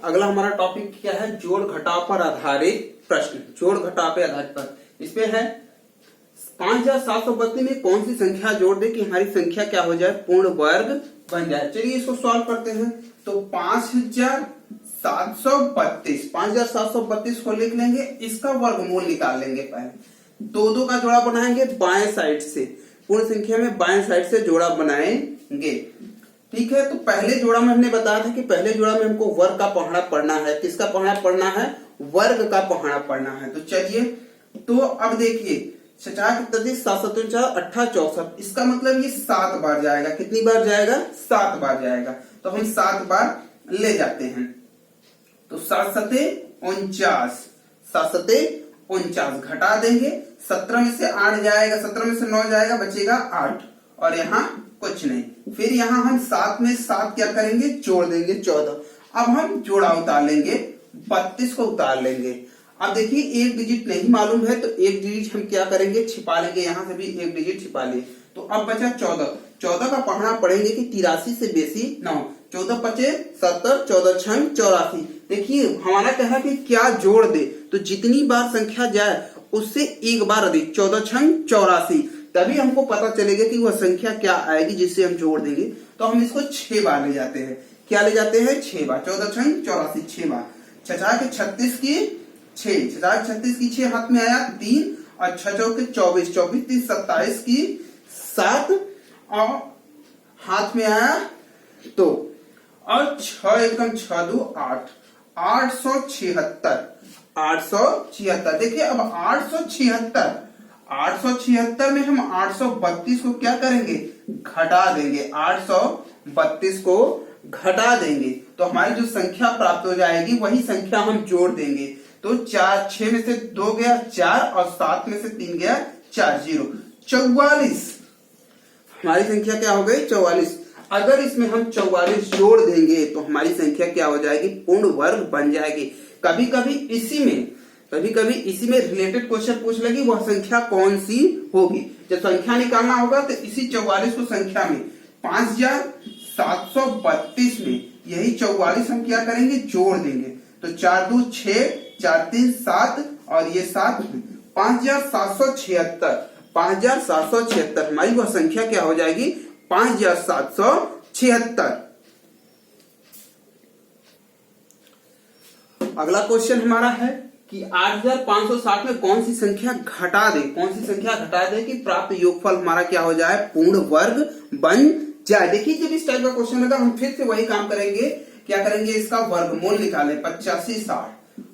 अगला हमारा टॉपिक क्या है, जोड़ घटाव पर आधारित प्रश्न। जोड़ घटाव पर आधारित प्रश्न इसमें है 5732 में कौन सी संख्या जोड़ दे कि हमारी संख्या क्या हो जाए, पूर्ण वर्ग बन जाए। चलिए इसको सॉल्व करते हैं। तो 5732 को लिख लेंगे, इसका वर्गमूल निकाल लेंगे। पहले दो का जोड़ा बनाएंगे बाएं साइड से, पूर्ण संख्या में बाएं साइड से जोड़ा बनाएंगे। ठीक है, तो पहले जोड़ा में हमने बताया था कि पहले जोड़ा में हमको वर्ग का पहाड़ा पढ़ना है। किसका पहाड़ा पढ़ना है, वर्ग का पहाड़ा पढ़ना है। तो चलिए, तो अब देखिए 4 इसका मतलब ये 7 बार जाएगा। कितनी बार जाएगा, 7 बार जाएगा। तो हम 7 बार ले जाते हैं। तो 7 सते 49, 7 सते 49 घटा देंगे। 17 में से 8 जाएगा, 17 में से 9 जाएगा, बचेगा 8 और यहाँ कुछ नहीं। फिर यहाँ हम 7 में 7 क्या करेंगे, जोड़ देंगे 14। अब हम जोड़ा उतार लेंगे, 32 को उतार लेंगे। अब देखिए एक डिजिट नहीं मालूम है तो एक डिजिट हम क्या करेंगे, छिपा लेंगे। यहां से भी एक डिजिट छिपा लिए। तो अब बचा 14। 14 का पढ़ना पढ़ेंगे कि 83 से बेसी 9। 14 पचे 70, 14 छंग 84। देखिए हमारा कहा कि क्या जोड़ दे, तो जितनी बार संख्या जाए उससे एक बार अधिक, 14 छंग 84, तभी हमको पता चलेगा कि वह संख्या क्या आएगी जिससे हम जोड़ देंगे। तो हम इसको 6 बार ले जाते हैं। क्या ले जाते हैं, 6 बार। 14 छंग 84, 6 बार। 36 की 6, 36 की 6 हाथ में आया 3 और 6 चौके 24, 24 3 27 की 7 और हाथ में आया 2 और 6 एकम 6 2 8, 876। देखिए अब 876 में हम 832 को क्या करेंगे, घटा देंगे। 832 को घटा देंगे तो हमारी जो संख्या प्राप्त हो जाएगी वही संख्या हम जोड़ देंगे। तो 6 में से 2 गया 4 और 7 में से 3 गया 4, 0, 44। हमारी संख्या क्या हो गई, 44। अगर इसमें हम 44 जोड़ देंगे तो हमारी संख्या क्या हो जाएगी, पूर्ण वर्ग बन जाएगी। कभी कभी इसी में रिलेटेड क्वेश्चन पूछ लेगी वह संख्या कौन सी होगी। जब संख्या निकालना होगा तो इसी 44 को संख्या में 5732 में यही 44 हम क्या करेंगे, जोड़ देंगे। तो 4 2 6, 4 3 7 और ये 7, 5776 हमारी वह संख्या क्या हो जाएगी, 5776। अगला क्वेश्चन हमारा है कि 8560 में कौन सी संख्या घटा दे कि प्राप्त योगफल हमारा क्या हो जाए, पूर्ण वर्ग बन जाए। देखिए जब इस टाइप का क्वेश्चन लगा हम फिर से वही काम करेंगे। क्या करेंगे, इसका वर्गमूल निकालें। 85 60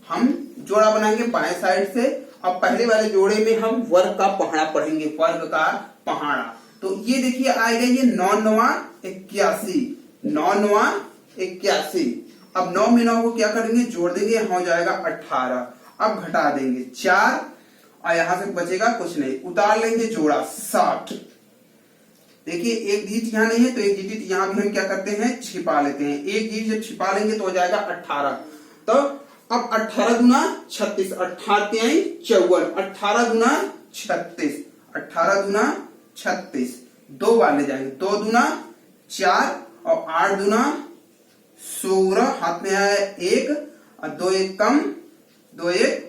हम जोड़ा बनाएंगे बाएं साइड से। अब पहले वाले जोड़े में हम वर्ग का पहाड़ा पढ़ेंगे, वर्ग का पहाड़ा। तो ये देखिए आएगा, ये 9 9 81, 9 9 81। अब 9 में 9 को क्या करेंगे, जोड़ देंगे, यहाँ हो जाएगा 18। अब घटा देंगे 4 और यहां से बचेगा कुछ नहीं, उतार लेंगे जोड़ा 60। देखिए एक डिजिट यहाँ नहीं है तो एक डिजिट यहाँ भी हम क्या करते हैं, छिपा लेते हैं। एक डिजिट जब छिपा लेंगे तो हो जाएगा 18। तो अब 18 दूना 36, 18 54, 18 दूना 36, 18 दूना 36, 2 बार ले जाएंगे। 2 दूना 4 और 8 दूना 16, हाथ में आया 1 और 2 1 कम, 2 1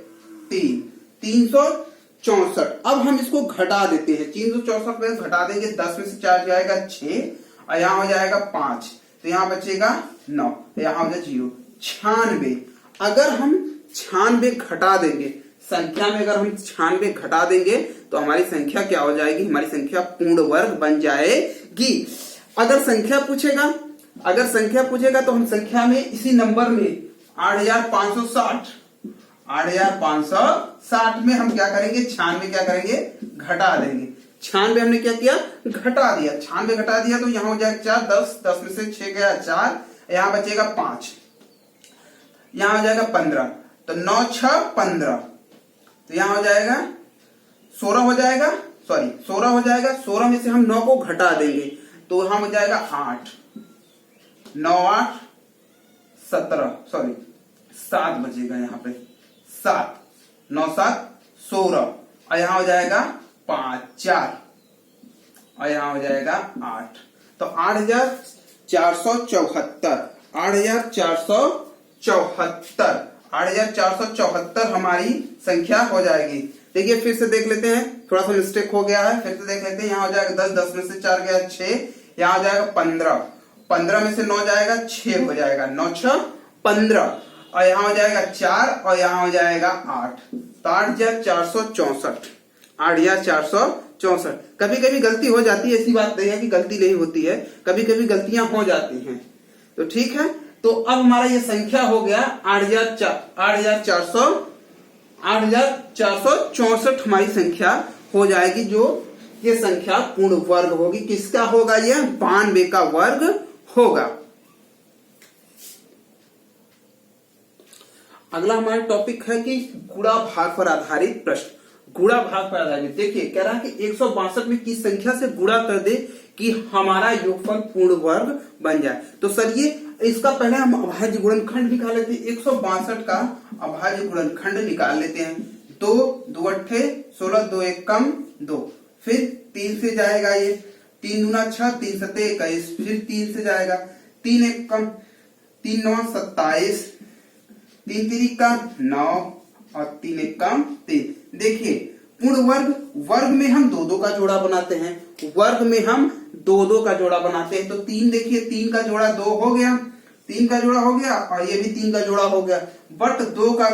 3, 364। अब हम इसको घटा देते हैं। 364 में घटा देंगे, 10 में से 4 जाएगा 6 और यहाँ हो जाएगा 5, तो यहाँ बचेगा 9, तो यहाँ हो जाएगा 0, 96। अगर हम 96 घटा देंगे, संख्या में अगर हम 96 घटा देंगे तो हमारी संख्या क्या हो जाएगी, हमारी संख्या पूर्ण वर्ग बन जाएगी। अगर संख्या पूछेगा तो हम संख्या में इसी नंबर में 8560 में हम क्या करेंगे, 96 क्या करेंगे, घटा देंगे। 96 हमने क्या किया, घटा दिया। 96 घटा दिया तो यहाँ हो जाएगा 4, 10 में से 6 गया 4, यहाँ बचेगा 5, यहाँ हो जाएगा 15, तो 9 6 15, तो यहाँ हो जाएगा 16 हो जाएगा, 16 में से हम 9 को घटा देंगे तो यहाँ हो जाएगा 8, 9 8 17, 7 बचेगा यहाँ पे, 7 9 7 16 और यहाँ हो जाएगा 5 4 और यहाँ हो जाएगा 8, तो 8474 8474 हमारी संख्या हो जाएगी। देखिए फिर से देख लेते हैं, थोड़ा सा मिस्टेक हो गया है, फिर से देख लेते हैं। यहाँ हो जाएगा 10, 10 में से 4 गया 6, यहाँ हो जाएगा 15, 15 में से 9 जाएगा 6 हो जाएगा, 9 6 15, और यहाँ हो जाएगा 4 और यहाँ हो जाएगा 8, तो 8464, 8464। कभी कभी गलती हो जाती है, ऐसी बात नहीं है कि गलती नहीं होती है, कभी कभी गलतियां हो जाती हैं, तो ठीक है। तो अब हमारा ये संख्या हो गया 8464 हमारी संख्या हो जाएगी, जो ये संख्या पूर्ण वर्ग होगी। किसका होगा? ये 92 का वर्ग होगा। अगला हमारा टॉपिक है कि गुणा भाग पर आधारित प्रश्न। गुणा भाग पर आधारित, देखिए कह रहा है कि 162 में किस संख्या से गुणा कर दे कि हमारा योगफल पूर्ण वर्ग बन जाए। तो सर ये इसका पहले हम अभाज्य गुणनखंड निकाल लेते हैं। 162 का अभाज्य गुणनखंड निकाल लेते हैं। 2 2 अट्ठे 16, 2 1 कम 2, फिर 3 से जाएगा ये, 3 दूना 6, 3 सते 21, फिर 3 से जाएगा, 3 1 कम 3 9 27, 3 3 का 9 और 3 1 कम 3। देखिए पूर्ण वर्ग, वर्ग में हम 2 2 का जोड़ा बनाते हैं, वर्ग में हम 2 2 का जोड़ा बनाते हैं। तो 3 देखिए 3 का जोड़ा 2 हो गया, 3 का जोड़ा हो गया और ये भी 3 का जोड़ा हो गया, बट 2 का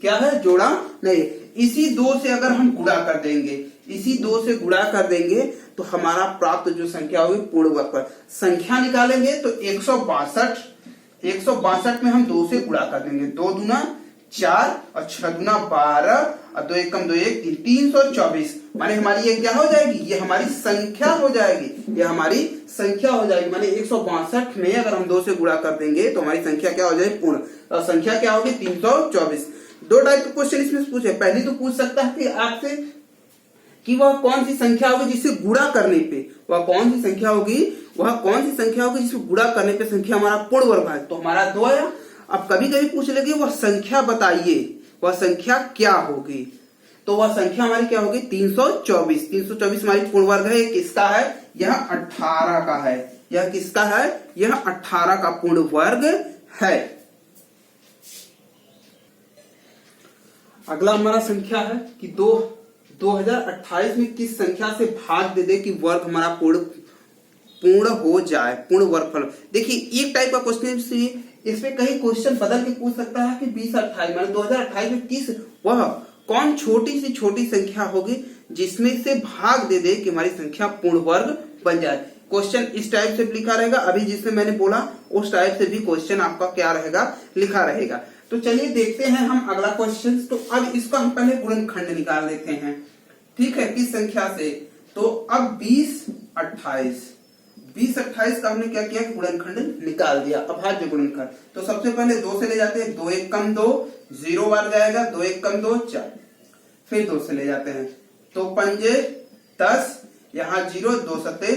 क्या है? जोड़ा नहीं। इसी 2 से अगर हम गुणा कर देंगे, इसी 2 से गुणा कर देंगे तो हमारा प्राप्त जो संख्या होगी पूर्ण वर्ग पर। संख्या निकालेंगे तो 162 में हम 2 से गुणा कर देंगे, 2 दूना 4 और 6 दूना 12 और 2 1 कम 2 1 324, माने हमारी ये क्या हो जाएगी? ये हमारी संख्या हो जाएगी, ये हमारी संख्या हो जाएगी। माने 162 में अगर हम 2 से गुणा कर देंगे तो हमारी संख्या क्या हो जाएगी? पूर्ण। और संख्या क्या होगी? 324। 2 टाइप के क्वेश्चन इसमें पूछे। पहली तो पूछ सकता है कि आपसे कि वह कौन सी संख्या होगी जिसे गुणा करने पे, वह कौन सी संख्या होगी, वह कौन सी संख्या होगी जिसे गुणा करने पे संख्या हमारा पूर्ण वर्ग है? तो हमारा 2 आया। अब कभी कभी पूछ लेंगे वह संख्या बताइए, वह संख्या क्या होगी? तो वह संख्या हमारी क्या होगी? 324। 324 हमारी पूर्ण वर्ग है। किसका है? यह 18 का है। यह किसका है? यह 18 का पूर्ण वर्ग है। अगला हमारा संख्या है कि 2028 में किस संख्या से भाग दे कि वर्ग हमारा पूर्ण हो जाए, पूर्ण वर्गफल। देखिए एक टाइप का क्वेश्चन इसमें कहीं क्वेश्चन बदल के पूछ सकता है कि 2028 माने 2028 में किस वह कौन छोटी सी छोटी संख्या होगी जिसमें से भाग दे कि हमारी संख्या पूर्ण वर्ग बन जाए। क्वेश्चन इस टाइप से लिखा रहेगा, अभी जिसमें मैंने बोला उस टाइप से भी क्वेश्चन आपका क्या रहेगा? लिखा रहेगा। तो चलिए देखते हैं हम अगला क्वेश्चन। तो अब इसका हम पहले गुणनखंड निकाल लेते हैं, ठीक है, किस संख्या से? तो अब 20 28 का हमने क्या किया? गुणनखंड निकाल दिया, अभाज्य गुणनखंड। तो सबसे पहले 2 से ले जाते हैं, 2 1 कम 2 0 बार जाएगा, 2 1 कम 2 4, फिर 2 से ले जाते हैं तो 5 10, यहाँ 0 2 सते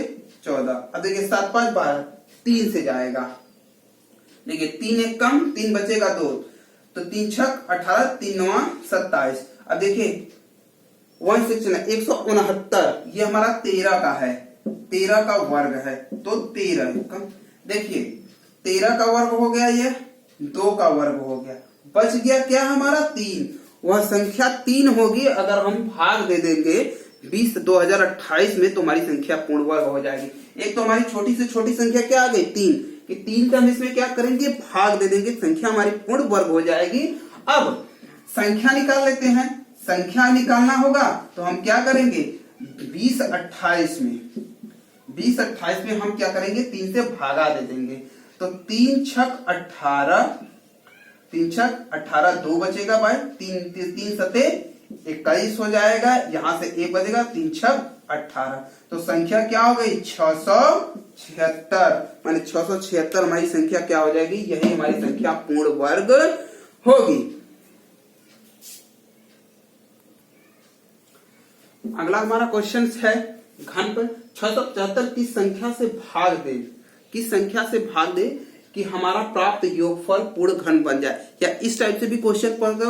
14। अब देखिए 7 5 12, 3 से जाएगा, देखिए 3 1 कम 3 बचेगा 2, तो 3 6 18, 3 9 27। अब देखिए 169, ये हमारा 13 का है, 13 का वर्ग है, तो 13 कम, देखिए 13 का वर्ग हो गया, ये 2 का वर्ग हो गया, बच गया क्या हमारा? 3। वह संख्या 3 होगी अगर हम भाग दे देंगे 2028 में, तो हमारी संख्या पूर्ण वर्ग हो जाएगी। एक तो हमारी छोटी से छोटी संख्या क्या आ गई? 3, कि 3 का हम इसमें क्या करेंगे? भाग दे देंगे, संख्या हमारी पूर्ण वर्ग हो जाएगी। अब संख्या निकाल लेते हैं। संख्या निकालना होगा तो हम क्या करेंगे? 2028 में हम क्या करेंगे? 3 से भागा दे देंगे, तो 3 6 18, 3 6 18, 2 बचेगा भाई, 3 सते 21 हो जाएगा, यहां से 1 बचेगा, 3 6 18। तो संख्या क्या हो गई? 676। माने 676 हमारी संख्या क्या हो जाएगी? यही हमारी संख्या पूर्ण वर्ग होगी। अगला हमारा क्वेश्चन है घन पर 675 किस संख्या से भाग दे, किस संख्या से भाग दे कि हमारा प्राप्त योगफल पूर्ण घन बन जाए। या इस टाइप से भी क्वेश्चन पढ़ गए,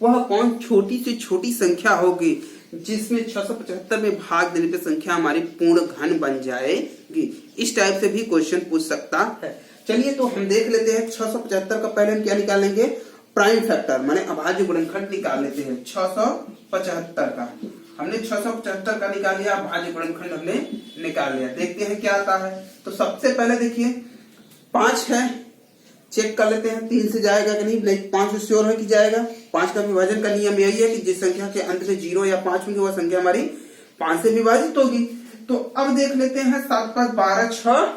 वह कौन छोटी से छोटी संख्या होगी जिसमें 675 में भाग देने पे संख्या हमारी पूर्ण घन बन जाएगी। इस टाइप से भी क्वेश्चन पूछ सकता है। चलिए तो हम देख लेते हैं 675 का पहले हम क्या निकालेंगे, प्राइम फैक्टर माने अभाज्य गुणनखंड निकाल लेते हैं। 675 का हमने 675 का निकाल लिया, अभाज्य गुणनखंड हमने निकाल लिया। देखते हैं क्या आता है। तो सबसे पहले देखिए 5 है, चेक कर लेते हैं 3 से जाएगा कि नहीं। 5 से श्योर है कि जाएगा। 5 का विभाजन का नियम यही है कि जिस संख्या के अंत में 0 या 5 होंगे वह संख्या हमारी 5 से विभाजित होगी। तो अब देख लेते हैं 7 5 12 6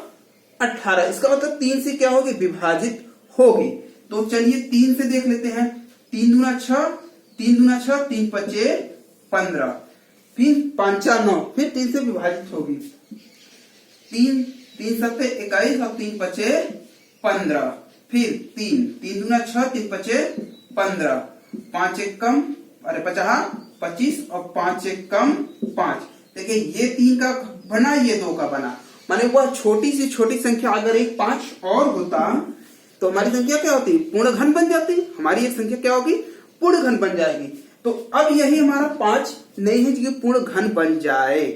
18, इसका मतलब 3 से क्या होगी, विभाजित होगी। तो चलिए 3 से देख लेते हैं। 3 दूना 6, 3 दूना 6, 3 पचे 15, फिर 5 9, फिर 3 से विभाजित होगी। 3 3 सत्ते 21 और 3 पचे 15, फिर 3 3 दूना 6, 3 पचे 15, 5 एक कम, अरे 50 25 और 5 एक कम 5। देखिए ये 3 का बना, ये 2 का बना, माने वह छोटी से छोटी संख्या अगर एक 5 और होता तो हमारी संख्या क्या होती, पूर्ण घन बन जाती। हमारी एक संख्या क्या होगी, पूर्ण घन बन जाएगी। तो अब यही हमारा 5 नहीं है कि पूर्ण घन बन जाए।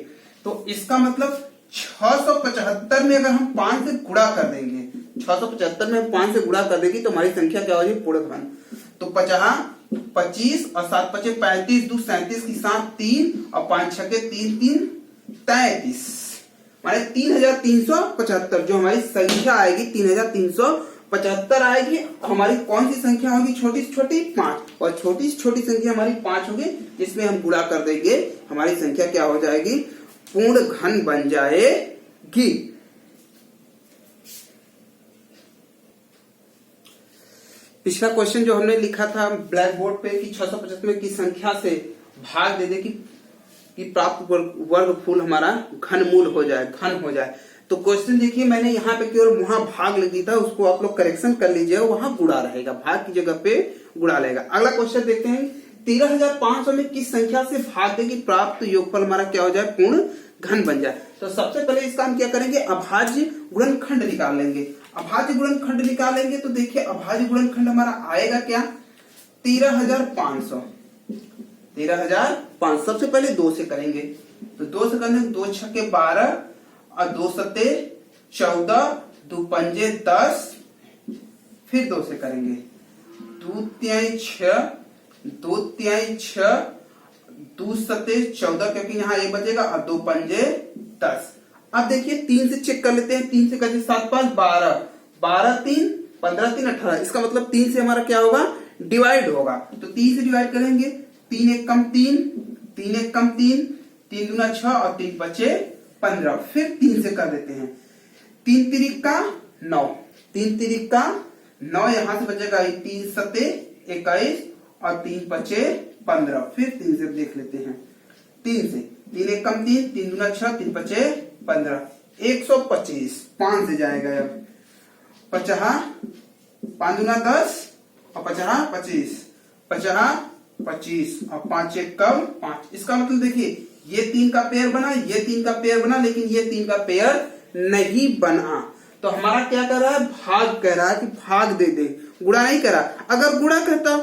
तो इसका मतलब 675 में अगर हम 5 से गुणा कर देंगे, 675 में हम 5 से गुणा कर देंगे तो हमारी संख्या क्या होगी, पूर्ण घन। तो 50 25 और 7 पचे 35, 2 37 की 7 3 और 5 छके 3 3 33, माने 3375 जो हमारी संख्या आएगी 3375 आएगी। हमारी कौन सी संख्या होगी, छोटी से छोटी 5, और छोटी से छोटी संख्या हमारी 5 होगी, जिसमें हम गुणा कर देंगे हमारी संख्या क्या हो जाएगी, पूर्ण घन बन जाएगी। पिछला क्वेश्चन जो हमने लिखा था ब्लैक बोर्ड पे कि 675 की संख्या से भाग दे दे कि प्राप्त वर्गफूल हमारा घनमूल हो जाए, घन हो जाए। तो क्वेश्चन देखिए मैंने यहाँ पे केवल वहां भाग लिख दिया था, उसको आप लोग करेक्शन कर लीजिएगा, वहां गुणा रहेगा, भाग की जगह पे गुणा रहेगा। अगला क्वेश्चन देखते हैं 13500 में किस संख्या से भाग दे कि प्राप्त योगफल हमारा क्या हो जाए, पूर्ण घन बन जाए। तो सबसे पहले इसका हम क्या करेंगे, अभाज्य गुणनखंड निकाल लेंगे। अभाज्य गुणनखंड निकालेंगे तो देखिए अभाज्य गुणनखंड हमारा आएगा क्या, 13500। 13500 सबसे पहले 2 से करेंगे, तो 2 से करने 2 छके 12 और 2 सत्ते 14, 2 पंजे 10, फिर 2 से करेंगे 2 तिहाई 6, 2 तिहाई 6, 2 सत्ते 14 क्योंकि यहाँ 1 बचेगा और 2 पंजे 10। अब देखिए 3 से चेक कर लेते हैं। 3 से करते 7 5 12, 12 3 15 3 18, इसका मतलब 3 से हमारा क्या होगा, डिवाइड होगा। तो 3 से डिवाइड करेंगे, 3 एक कम 3, 3 एक कम 3, 3 दूना 6 और 3 बचे 15, फिर 3 से कर देते हैं। 3 तिरिक का 9, 3 तिरिक का 9, यहां से बचेगा 3 सत्ते 21 और 3 बचे 15, फिर 3 से देख लेते हैं। 3 से 3 एक कम 3, 3 दूना 6, 3 बचे 15, 125, 5 से जाएगा। अब 50, 5 दूना 10 और 50 25, 50 25 और 5 एक कम 5। इसका मतलब देखिए ये 3 का पेयर बना, ये 3 का पेयर बना, लेकिन ये 3 का पेयर नहीं बना। तो हमारा क्या कर रहा है, भाग कह रहा है कि भाग दे दे, गुणा नहीं करा। अगर गुणा कहता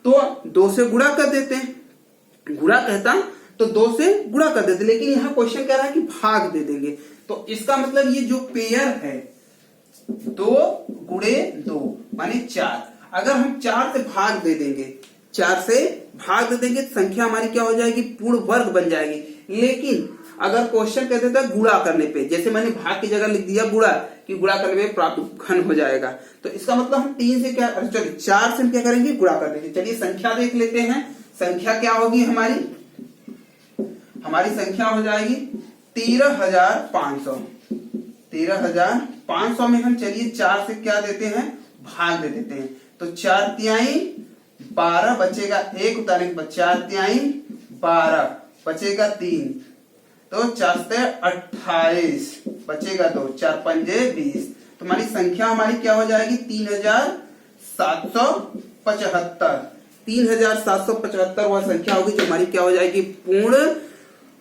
तो 2 से गुणा कर देते, गुणा कहता तो 2 से गुणा कर देते, लेकिन यहाँ क्वेश्चन कह रहा है कि भाग दे देंगे। तो इसका मतलब ये जो पेयर है 2 गुणे 2 माने 4, अगर हम 4 से भाग दे देंगे, 4 से भाग दे देंगे तो संख्या हमारी क्या हो जाएगी, पूर्ण वर्ग बन जाएगी। लेकिन अगर क्वेश्चन कहते थे गुणा करने पे, जैसे मैंने भाग की जगह लिख दिया गुणा, कि गुणा करने में प्राप्त घन हो जाएगा, तो इसका मतलब हम 3 से क्या, चलिए 4 से हम क्या करेंगे, गुणा कर देंगे। चलिए संख्या देख लेते हैं, संख्या क्या होगी हमारी, हमारी संख्या हो जाएगी 13500। 13500 में हम चलिए 4 से क्या देते हैं, भाग दे देते हैं। तो 4 तिहाई 12 बचेगा 1, उतारने के बाद 4 तिहाई 12 बचेगा 3, तो 4 से 28 बचेगा 2, 4 पंजे 20। तो हमारी संख्या हमारी क्या हो जाएगी, 3775। 3775 वह संख्या होगी जो हमारी क्या हो जाएगी, पूर्ण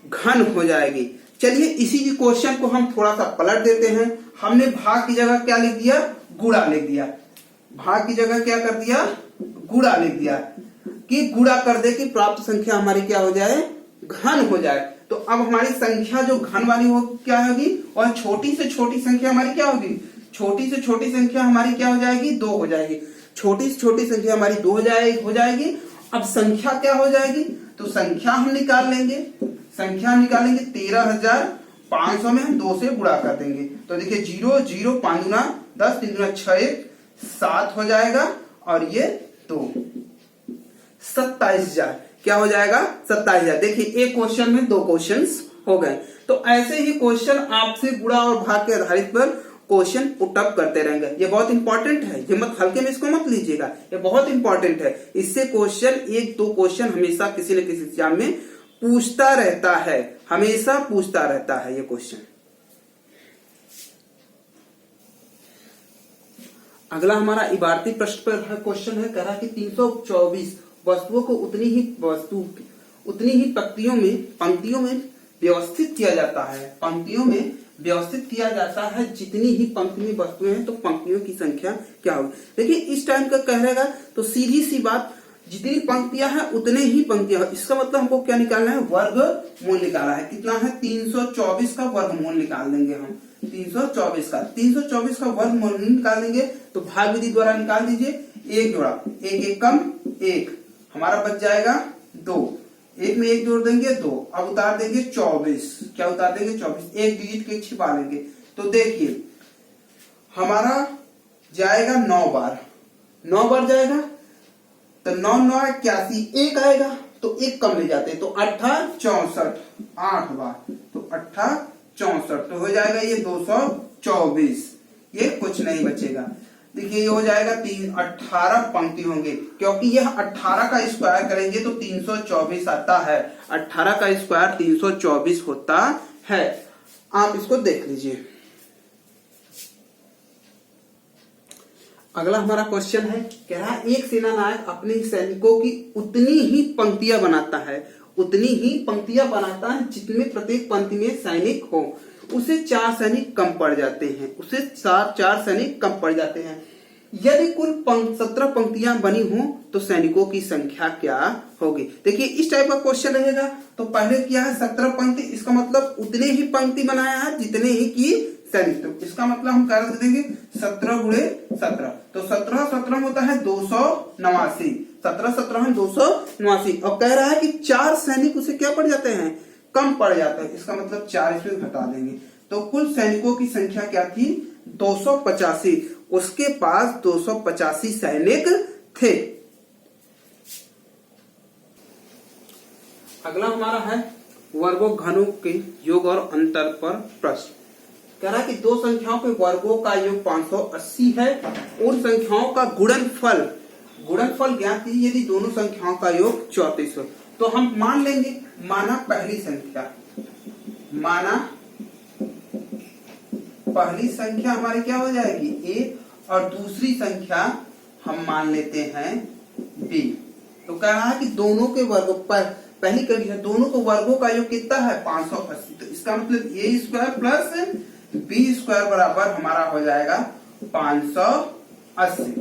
घन हो जाएगी। चलिए इसी की क्वेश्चन को हम थोड़ा सा पलट देते हैं। हमने भाग की जगह क्या लिख दिया, गुणा लिख दिया। भाग की जगह क्या कर दिया, गुणा लिख दिया, कि गुणा कर दे कि प्राप्त संख्या हमारी क्या हो जाए, घन हो जाए। तो अब हमारी संख्या जो घन वाली हो क्या होगी, और छोटी से छोटी संख्या हमारी क्या होगी, छोटी से छोटी संख्या हमारी क्या हो जाएगी, 2 हो जाएगी। छोटी से छोटी संख्या हमारी 2 हो जाएगी। अब संख्या क्या हो जाएगी, तो संख्या हम निकाल लेंगे। 13,500 में हम 2 से गुणा कर देंगे। तो देखिए 0 0 5 गुना 10, 3 गुना 6, 7 हो जाएगा और ये 2, 27,000 क्या हो जाएगा, 27,000। देखिए एक क्वेश्चन में 2 क्वेश्चंस हो गए। तो ऐसे ही क्वेश्चन आपसे गुणा और भाग के आधारित पर क्वेश्चन पुट अप करते रहेंगे। ये बहुत इंपॉर्टेंट है, ये मत हल्के में इसको मत लीजिएगा, ये बहुत इंपॉर्टेंट है। इससे क्वेश्चन 1-2 क्वेश्चन हमेशा किसी न किसी एग्जाम में पूछता रहता है, हमेशा पूछता रहता है ये क्वेश्चन। अगला हमारा इबारती प्रश्न पर क्वेश्चन है, कह रहा कि 324 वस्तुओं को उतनी ही पंक्तियों में व्यवस्थित किया जाता है। पंक्तियों में व्यवस्थित किया जाता है जितनी ही पंक्ति में वस्तुएं हैं तो पंक्तियों की संख्या क्या होगी। देखिए इस टाइम का कह रहेगा तो सीधी सी बात, जितनी पंक्तियां हैं उतने ही पंक्तियां। इसका मतलब हमको क्या निकालना है, वर्गमूल निकालना है। कितना है, 324 का वर्गमूल निकाल देंगे हम। 324 का वर्गमूल निकाल देंगे तो भाग विधि द्वारा निकाल दीजिए। 1 जोड़ा 1 1 कम 1, हमारा बच जाएगा 2। 1 में 1 जोड़ देंगे 2, अब उतार देंगे 24। क्या उतार देंगे, 24। एक डिजिट के छिपा लेंगे तो देखिए हमारा जाएगा 9 बार, 9 बार जाएगा तो 9 9 81, 1 आएगा तो 1 कम ले जाते हैं तो 18 64, 8 बार तो 18 64 तो हो जाएगा ये 224। ये कुछ नहीं बचेगा। देखिए ये हो जाएगा 18 पंक्ति होंगे, क्योंकि यह 18 का स्क्वायर करेंगे तो 324 आता है। 18 का स्क्वायर 324 होता है। आप इसको देख लीजिए। अगला हमारा क्वेश्चन है, कह रहा है एक सेना नायक अपने सैनिकों की उतनी ही पंक्तियां बनाता है, उतनी ही पंक्तियां बनाता है जितने प्रत्येक पंक्ति में सैनिक हो। उसे 4 सैनिक कम पड़ जाते हैं, उसे 4 सैनिक कम पड़ जाते हैं। यदि कुल 17 पंक्तियां बनी हो तो सैनिकों की संख्या क्या होगी। देखिए इस टाइप का क्वेश्चन रहेगा तो पहले क्या है, 17 पंक्ति, इसका मतलब उतने ही पंक्ति बनाया है जितने ही की सैनिक। तो इसका मतलब हम कर देंगे 17 गुणे 17, तो 17 17 होता है 289, 17 17 है 289। और कह रहा है कि 4 सैनिक उसे क्या पड़ जाते हैं, कम पड़ जाता है। इसका मतलब 4 इसमें घटा देंगे तो कुल सैनिकों की संख्या क्या थी, 285। उसके पास 285 सैनिक थे। अगला हमारा है वर्गों घनों के योग और अंतर पर प्रश्न। कह रहा है कि 2 संख्याओं के वर्गों का योग 580 है। उन संख्याओं का गुणनफल ज्ञात कीजिए यदि दोनों संख्याओं का योग 34 हो। तो हम मान लेंगे, माना पहली संख्या हमारी क्या हो जाएगी, ए, और दूसरी संख्या हम मान लेते हैं बी। तो कह रहा है कि दोनों के वर्गों पर पहली कंडीशन, दोनों को वर्गों का योग कितना है, 580। तो इसका मतलब ए स्क्वायर प्लस बी स्क्वायर बराबर हमारा हो जाएगा 580।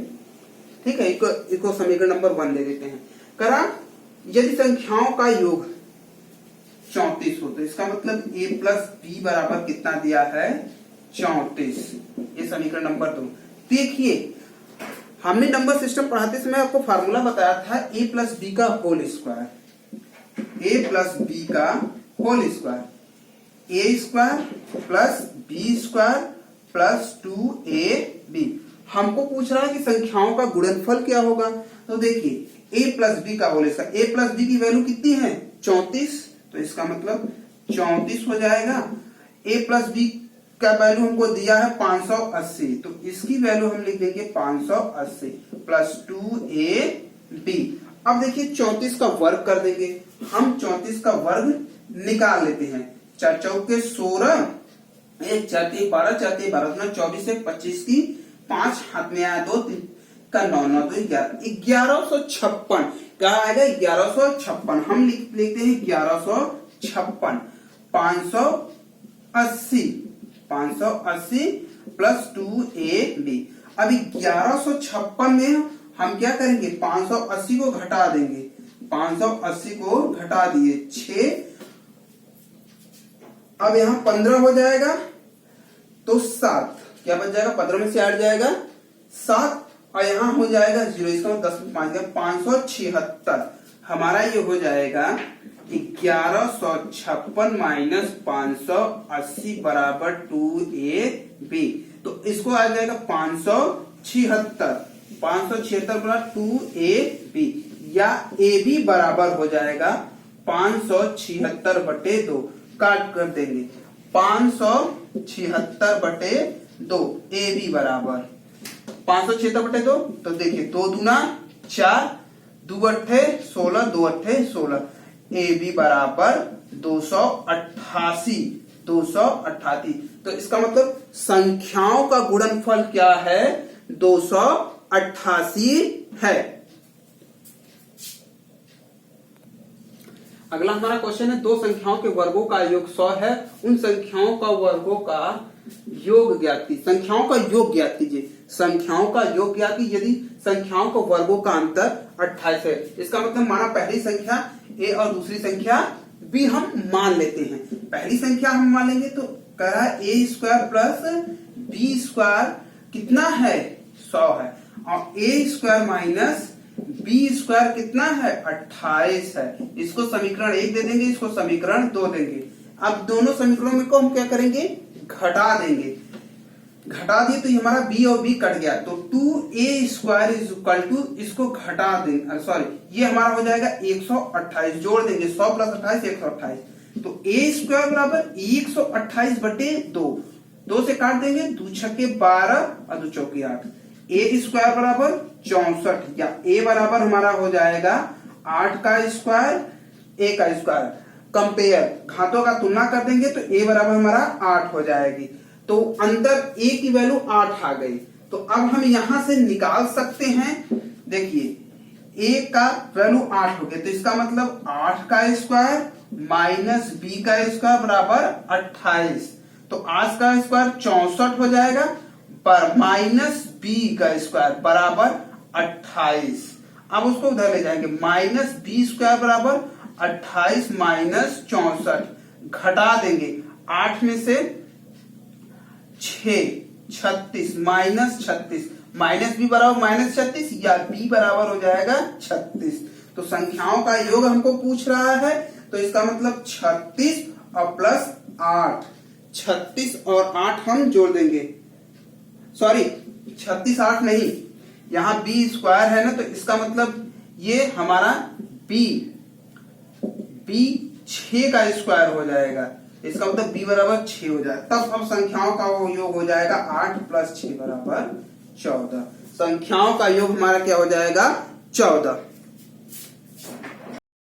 ठीक है, इसको समीकरण नंबर 1 ले लेते हैं। करा यदि संख्याओं का योग 34 हो तो इसका मतलब a प्लस बी बराबर कितना दिया है, 34। ये समीकरण नंबर 2। देखिए हमने नंबर सिस्टम पढ़ाते समय आपको फार्मूला बताया था a प्लस बी का whole square, a plus B का whole square, a square plus B square plus 2ab। हमको पूछ रहा है कि संख्याओं का गुणनफल क्या होगा। तो देखिए a प्लस बी का whole square, a plus B की वैल्यू कितनी है, 34। तो इसका मतलब 34 हो जाएगा। a प्लस बी का वैल्यू हमको दिया है 580, तो इसकी वैल्यू हम लिख देंगे 580 प्लस 2ab। अब देखिए 34 का वर्ग कर देंगे हम, 34 का वर्ग निकाल लेते हैं। 4 चौके 16, 1 4 3 12, 4 3 12, 24 से 25 की 5 हाथ में आया 2 3 का 9 9 2 11, 1156 क्या आएगा, 1156। हम लिखते हैं 1156। 580 प्लस 2ab। अब 1156 में हम क्या करेंगे, 580 को घटा देंगे, 580 को घटा दिए 6। अब यहां 15 हो जाएगा तो 7, क्या बच जाएगा, 15 में से 8 जाएगा 7 और यहाँ हो जाएगा 0, इसका मतलब 10 में 5 गया 576। हमारा ये हो जाएगा 1156 माइनस 580 बराबर 2AB। तो इसको आ जाएगा 576 बराबर 2AB या AB बराबर हो जाएगा 576/2। काट कर देंगे 576/2 AB बराबर 576/2। तो देखिए 2 दूना 4, 2 अट्ठे 16, 2 अट्ठे 16। AB बराबर 288। तो इसका मतलब संख्याओं का गुणनफल क्या है, 288 है। अगला हमारा क्वेश्चन है, दो संख्याओं के वर्गों का योग 100 है, उन संख्याओं का वर्गों का योग ज्ञात कीजिए। संख्याओं का योग ज्ञात कीजिए। संख्याओं का योग ज्ञात कीजिए यदि संख्याओं के वर्गों का अंतर 28 है। इसका मतलब माना पहली संख्या A और दूसरी संख्या B हम मान लेते हैं। पहली संख्या हम मान लेंगे तो कह रहा है A square plus B square कितना है, 100 है, और A square minus B square कितना है, 28 है। इसको समीकरण 1 दे देंगे, इसको समीकरण 2 देंगे। अब दोनों समीकरणों में को हम क्या करेंगे, घटा देंगे। घटा दिए तो ये हमारा B और B कट गया, तो 2A square is equal to, इसको घटा देंगे, सॉरी ये हमारा हो जाएगा 128। जोड़ देंगे 100 प्लस 28 128। तो A स्क्वायर बराबर 128/2। 2 से काट देंगे, 2 छक्के 12 और 2 चौके 8। A स्क्वायर बराबर 64 या A बराबर हमारा हो जाएगा 8 का स्क्वायर A का स्क्वायर। कंपेयर घातों का तुलना कर देंगे तो A बराबर हमारा 8 हो जाएगी। तो अंदर A की वैल्यू 8 आ गई। तो अब हम यहां से निकाल सकते हैं, देखिए A का वैल्यू 8 हो गया, तो इसका मतलब 8 का स्क्वायर माइनस B का स्क्वायर बराबर 28। तो 8 का स्क्वायर 64 हो जाएगा पर माइनस B का स्क्वायर बराबर 28। अब उसको उधर ले जाएंगे, माइनस B स्क्वायर बराबर 28 माइनस 64। घटा देंगे 8 में से 6 36 माइनस 36, माइनस B बराबर माइनस 36 या B बराबर हो जाएगा 36। तो संख्याओं का योग हमको पूछ रहा है, तो इसका मतलब 36 और प्लस 8, 36 और 8 हम जोड़ देंगे, सॉरी 36 8 नहीं, यहां B स्क्वायर है ना, तो इसका मतलब ये हमारा B 6 का स्क्वायर हो जाएगा। इसका मतलब B बराबर 6 हो जाएगा। तब अब संख्याओं का वो योग हो जाएगा 8 प्लस 6 बराबर 14। संख्याओं का योग हमारा क्या हो जाएगा, 14।